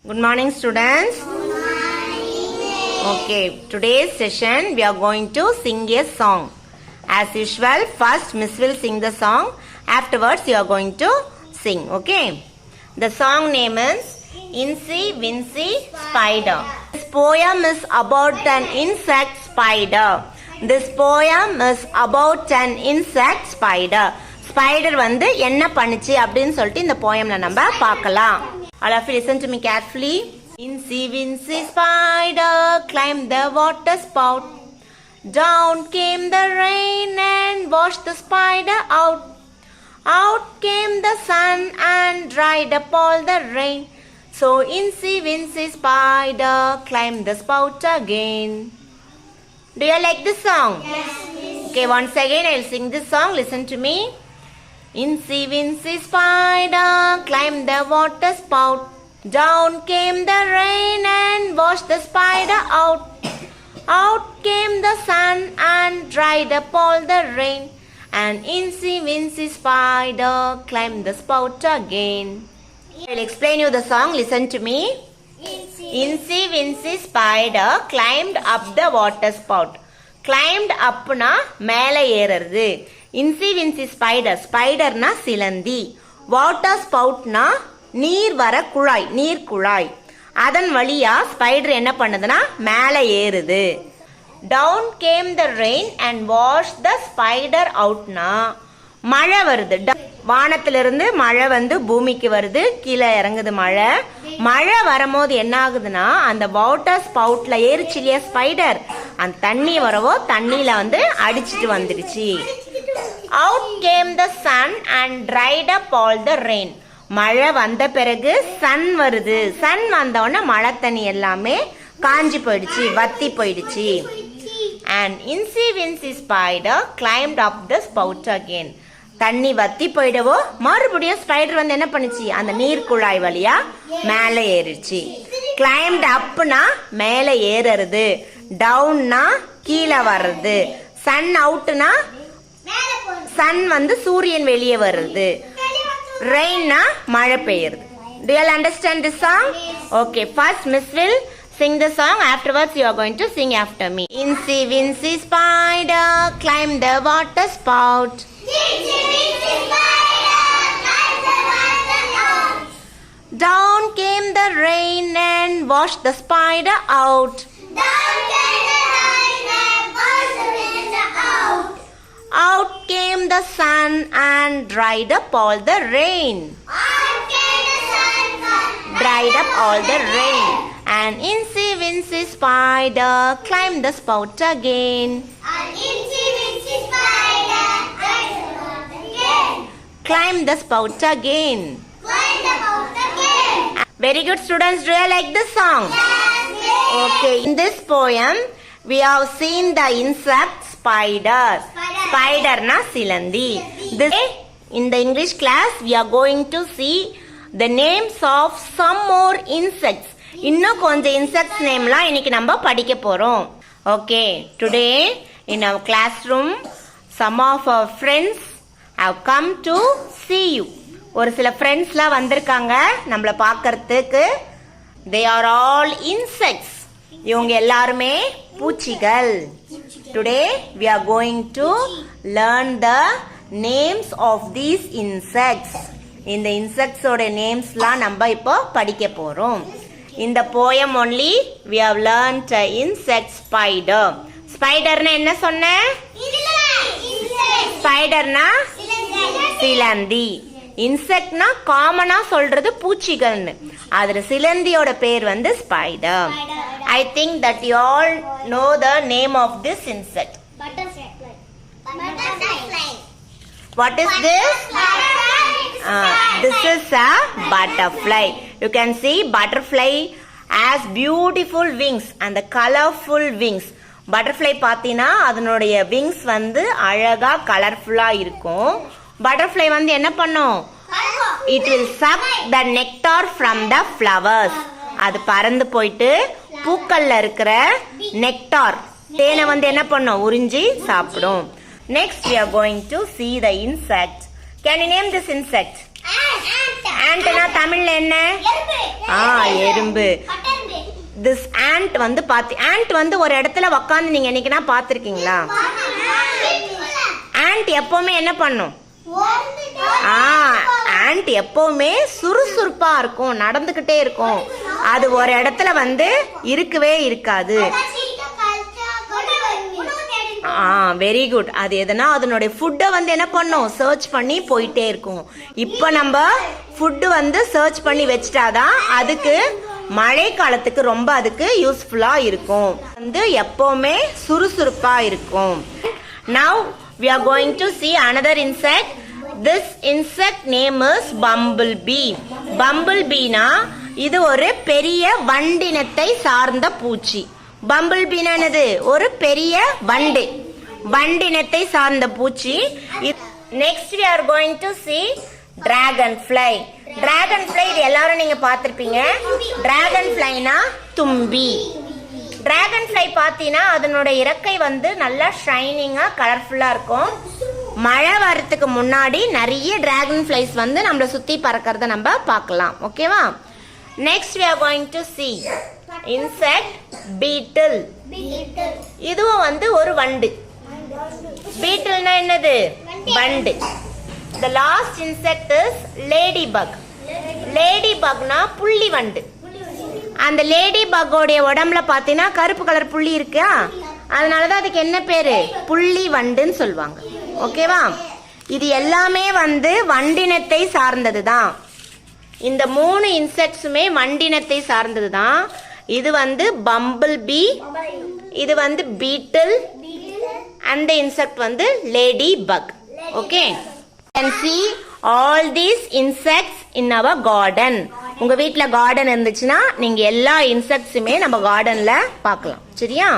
Good morning, students. Okay, today's session we are going to sing a song. As usual, first Miss will sing the song. Afterwards, you are going to sing. Okay. The song name is Incy Wincy Spider. This poem is about an insect spider. This poem is about an insect spider. Spider வந்து என்ன பண்ணுச்சு அப்படின்னு சொல்லிட்டு இந்த poemல நம்ம பார்க்கலாம். All of you listen to me carefully. Incy Wincy Spider climbed the water spout. Down came the rain and washed the spider out. Out came the sun and dried up all the rain. So Incy Wincy Spider climbed the spout again. Do you like this song? Yes. Okay, once again I'll sing this song. Listen to me. Incy Wincy Spider climbed the water spout. Down came the rain and washed the spider out. Out came the sun and dried up all the rain. And Incy Wincy Spider climbed the spout again. I'll explain you the song. Listen to me. Incy Wincy Spider climbed up the water spout. Climbed upனா மேலே ஏறுறது. Incy Wincy Spider, ஸ்பைடர்னா சிலந்தி. Water ஸ்பவுட்னா நீர் வர குழாய், நீர் குழாய். அதன் வழியா ஸ்பைடர் என்ன பண்ணுதுன்னா மேலே ஏறுது. Down came the rain and washed the spider outனா மழை வருது. வானத்திலிருந்து மழை வந்து பூமிக்கு வருது, கீழே இறங்குது மழை. மழை வரும்போது என்ன ஆகுதுன்னா அந்த வாட்டர் ஸ்பவுட்ல ஏறிச்சு இல்லையா ஸ்பைடர், அந்த தண்ணி வரவோ தண்ணியில வந்து அடிச்சிட்டு வந்துடுச்சு. Out came the sun and dried up all the rain. மழை வந்த பிறகு சன் வருது. சன் வந்தோடனே மழை தண்ணி எல்லாமே காஞ்சி போயிடுச்சு, வத்தி போயிடுச்சு. And Incy Wincy Spider climbed up the spout again. தண்ணி வத்தி போயிடவோ மறுபடியும் ஸ்பைடர் வந்து என்ன பண்ணுச்சு, அந்த நீர் குழாய் வழியா மேலே ஏறிடுச்சு. கிளைம்ட் அப்னா மேலே ஏறுறது, டவுன்னா கீழே வர்றது, சன் அவுட்னா சன் வந்து சூரியன் வெளியே வருது, ரெயின்னா மழை பெய்யுறது. Do you understand this song? Okay, first Miss will sing the song. Afterwards you are going to sing after me. Incy Wincy Spider climbed the water spout. Down came the rain and washed the spider out. Out came the sun and dried up all the rain. Dried up all the rain. And Incy Wincy Spider climbed the spout again. Climbed the spout again. Very good, students. Do you like this song? Okay. In this poem, we have seen the insect spider. Spider na silandi. This in the English class, we are going to see the names of some more insects. இன்னும் கொஞ்சம் insects nameலாம் இன்னைக்கு நம்ம படிக்க போறோம். Okay. Today in our classroom, some of our friends have come to see you. ஒரு சில ஃப்ரெண்ட்ஸ்லாம் வந்திருக்காங்க நம்மளை பார்க்கறதுக்கு. They are all insects. இவங்க எல்லாருமே பூச்சிகள். Today we are going to learn the names of these insects. இந்த insects ஓட நேம்ஸ்லாம் நம்ம இப்போ படிக்க போறோம். In the poem only we have learned insect spider. ஸ்பைடர்னா என்ன சொன்ன? ஸ்பைடர்னா சிலந்தி. இன்செக்ட்னா காமனா சொல்றது பூச்சிகள்னு, அதுல சிலந்தியோட பேர் வந்து spider. I think that you all know the name of this insect. Butterfly. What is this? This is a butterfly. You can see butterfly has beautiful wings and the colorful wings. Butterfly பாத்தீனா அதனுடைய wings வந்து அழகா கலர்ஃபுல்லா இருக்கும். Butterfly வந்து என்ன பண்ணும்? It will suck the nectar from the flowers. அது பறந்து போயிட்டு பூக்கள்ல இருக்கிற நெக்டார் தேனை வந்து என்ன பண்ணும், உறிஞ்சி சாப்பிடும். Next we are going to see the insect. Can you name this insect? Ant. Ant na தமிழ்ல என்ன? எறும்பு. This ant வந்து ant வந்து ஒரு இடத்துல உட்கார்ந்து நீங்க என்னைக்குனா பாத்திருக்கீங்களா? ant எப்பவுமே என்ன பண்ணும்? ant எப்பவுமே சுறுசுறுப்பா இருக்கும், நடந்துகிட்டே இருக்கும். அது ஒரு இடத்துல வந்து இருக்கவே இருக்காது. Very good. அது எதனா அதனுடைய ஃபுட்டை வந்து என்ன பண்ணும்? சர்ச் பண்ணி போயிட்டே இருக்கும். இப்போ நம்ம ஃபுட்டு வந்து சர்ச் பண்ணி வச்சிட்டாதான் அதுக்கு மழை காலத்துக்கு ரொம்ப அதுக்கு யூஸ்ஃபுல்லா இருக்கும், வந்து எப்பவுமே சுறுசுறுப்பா இருக்கும். Now we are going to see another insect. This insect name is bumblebee. Bumblebee na இது ஒரு பெரிய வண்டினத்தை சார்ந்த பூச்சி. பம்பிள்பீ என்னது? ஒரு பெரிய வண்டு, வண்டினத்தை சார்ந்த பூச்சி. Next we are going to see dragonfly. dragonfly இது எல்லாரும் நீங்க பார்த்திருப்பீங்க. dragonflyனா தும்பி. dragonfly பாத்தீங்கன்னா அதனுடைய இறக்கை வந்து நல்லா ஷைனிங்கா கலர்ஃபுல்லா இருக்கும். மழை வரதுக்கு முன்னாடி நிறைய dragonflies வந்து நம்மள சுத்தி பறக்கிறத நம்ம பார்க்கலாம். ஓகேவா? Next we are going to see insect beetle. இதுவும் வந்து ஒரு வண்டு. beetleனா என்னது? வண்டு. The last insect is ladybug. ladybugனா புள்ளி வண்டு. அந்த ladybug உடைய உடம்புல பாத்தீங்கன்னா கருப்பு கலர் புள்ளி இருக்கா, அதனாலதான் அதுக்கு என்ன பேரு? புள்ளி வண்டுன்னு சொல்லுவாங்க. ஓகேவா? இது எல்லாமே வந்து வண்டினத்தை சார்ந்ததுதான். இந்த 3 இன்செக்ட்ஸுமே வண்டினத்தை சார்ந்ததுதான். இது வந்து பம்பிள்பீ, இது வந்து பீட்டில், அந்த இன்செக்ட் வந்து ladybug. Okay, you can see all these insects in our garden. உங்க வீட்ல கார்டன் இருந்துச்சுன்னா நீங்க எல்லா இன்செக்ட்ஸுமே நம்ம கார்டன்ல பார்க்கலாம். சரியா?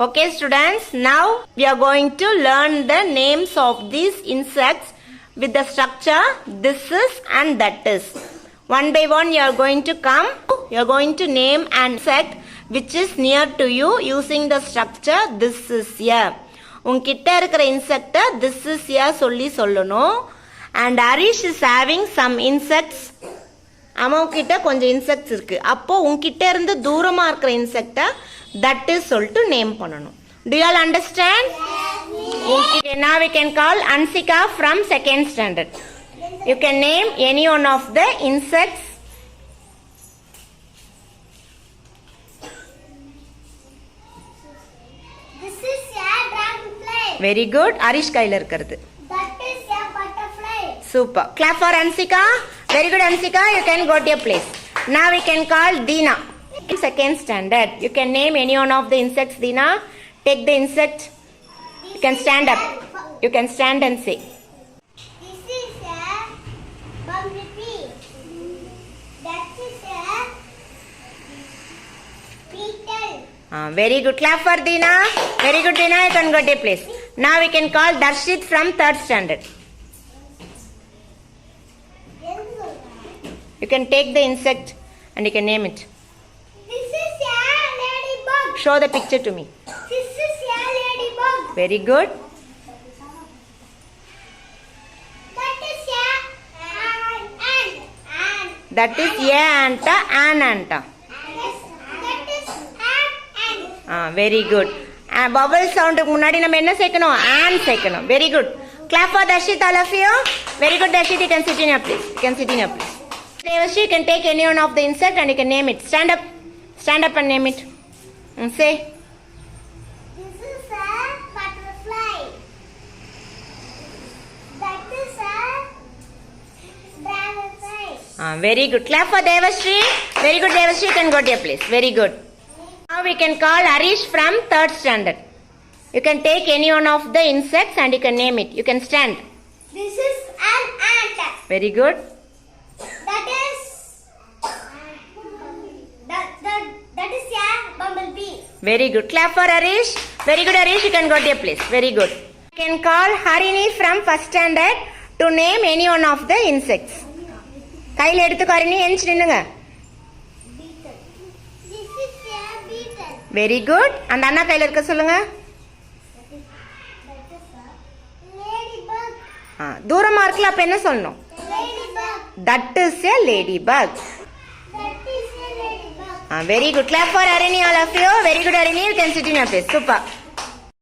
Okay students, now we are going to learn the names of these insects with the structure this is and that is. One by one you are going to come. You are going to name an insect which is near to you using the structure this is here. உன்கிட்ட இருக்கிற இன்செக்ட this is here சொல்லி சொல்லணும். And Arish is having some insects. அவன்கிட்ட கொஞ்சம் insects இருக்கு. அப்போ உன்கிட்ட இருந்து தூரமா இருக்கிற இன்செக்ட that is சொல்லிட்டு நேம் பண்ணணும். Do you all understand? Okay, now we can call Ansika from 2nd standard. You can name any one of the insects. This is a dragonfly. Very good. Arish கையில இருக்குது. That is a butterfly. Super. Clap for Ansika. Very good Ansika. You can go to your place. Now we can call Dina. 2nd standard. You can name any one of the insects. Dina, take the insect. You can stand up. You can stand and say. This is a bumblebee. That is a beetle. Very good. Clap for Dina. Very good Dina. You can go to your place. Now we can call Darshit from 3rd standard. You can take the insect and you can name it. This is a ladybug. Show the picture to me. This is a ladybug. Very good. That is a ant. That is a ant, an ant. Yes, that is an ant. Very good. Vowel sound முன்னாடி நம்ம என்ன சேர்க்கணும்? an சேர்க்கணும். Very good. Clap for Darshit, all of you. Very good Darshit. You can sit in your place. You can sit in your place. Devashri, you can take any one of the insect and you can name it. Stand up. Stand up and name it. And say. This is a butterfly. That is a dragonfly. Very good. Clap for Devashri. Very good Devashri. You can go to your place. Very good. Now we can call Arish from 3rd standard. You can take any one of the insects and you can name it. You can stand. This is an ant. Very good. That is that is a bumblebee. Very good. Clap for Arish. Very good Arish. You can go to your place. Very good. You can call Harini from 1st standard to name any one of the insects. கையில எடுத்து Harini எந்திச்சு நின்னுங்க. Beetle. This is a beetle. Very good. அந்த அண்ணா கையில இருக்க சொல்லுங்க. That is a ladybug. தூரமா இருக்கல அப்ப என்ன சொல்லணும்? Ladybug. That is a ladybug. That Very good. Clap for Arini, all of you. Very good, Arini. You can sit in your place. Super.